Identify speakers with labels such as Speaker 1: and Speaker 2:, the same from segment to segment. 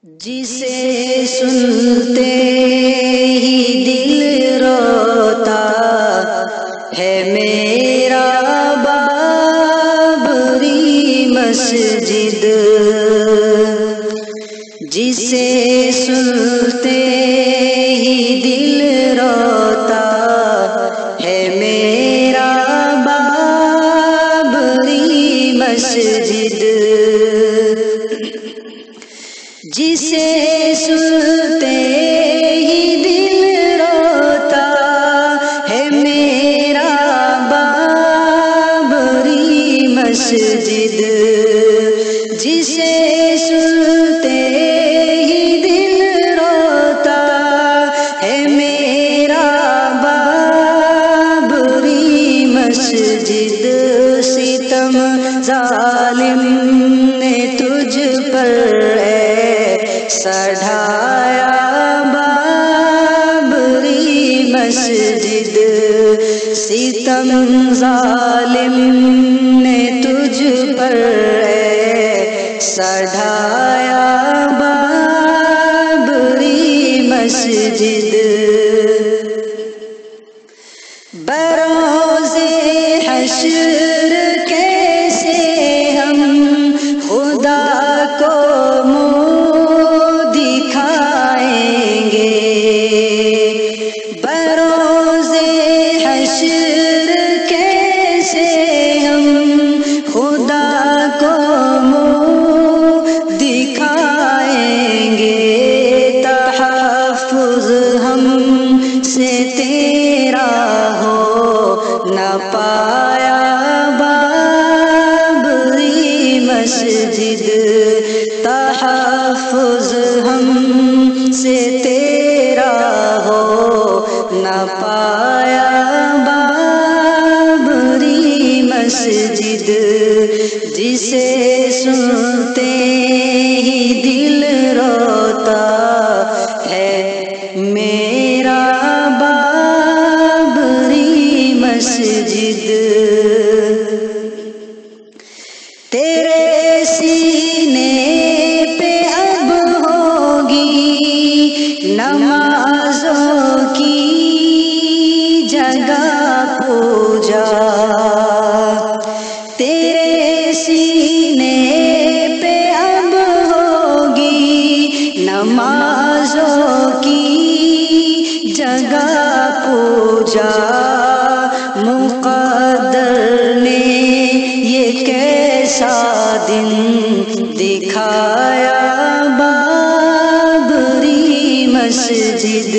Speaker 1: جسے سنتے ہی دل روتا ہے میرا بابری مسجد، جسے سنتے ہی دل روتا ہے میرا بابری مسجد، جسے سنتے ہی دل روتا ہے میرا بابری مسجد، جسے سنتے ہی دل روتا ہے میرا بابری مسجد، ستم ظالم نے تجھ پر سڑھایا بابری مسجد، ستم ظالم نے تجھ پر سڑھایا بابری مسجد، بروز حشر کیسے ہم خدا کو بروز حشر کیسے ہم خدا کو منہ دکھائیں گے، تحفظ ہم سے تیرا ہو نہ پایا بابری مسجد، تحفظ ہم سے تیرا ہو نہ پایا بابری مسجد، جسے سنتے ہی دل روتا ہے میرا بابری مسجد، تیرے سینے پہ اب ہوگی نمازوں کی جگہ پوجا، تیرے سینے پہ اب ہوگی نمازوں کی جگہ پوجا، مقدر نے یہ کیسا دن دکھایا بابری مسجد،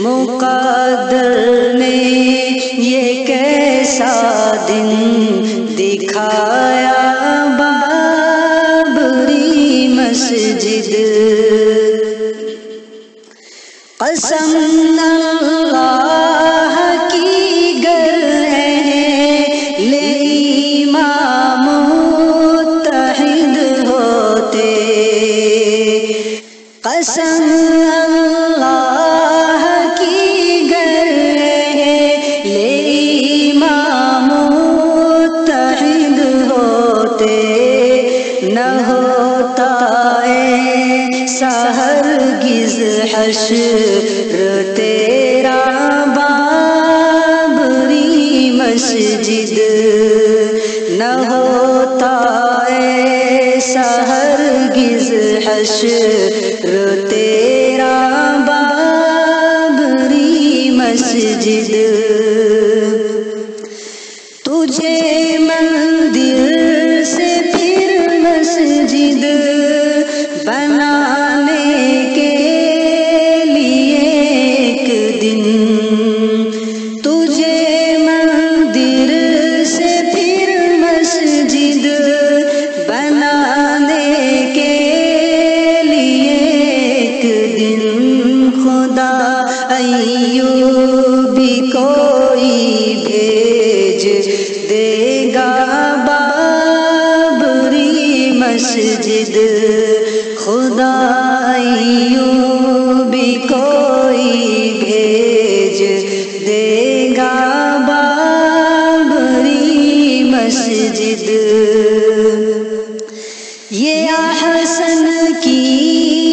Speaker 1: مقدر نے یہ کیسا دن دکھایا بابری مسجد، قسم اللہ کی گر اہل ایمان متحد ہوتے، قسم اللہ کی گر اہل ایمان متحد ہوتے، نہ ہوتا ایسا ہرگز حشر تیرا بابری مسجد، نہ ہوتا ایسا ہرگز حشر تیرا بابری مسجد، تجھے مندر سے پھر مسجد بنانے کے لیے ایک دن، تجھے مندر سے پھر مسجد بنانے کے لیے ایک دن، خدا ایوبی کوئی بھیج دے گا بابری مسجد، خدا ایوبی کوئی بھیج دے گا بابری مسجد، یہ احسن کی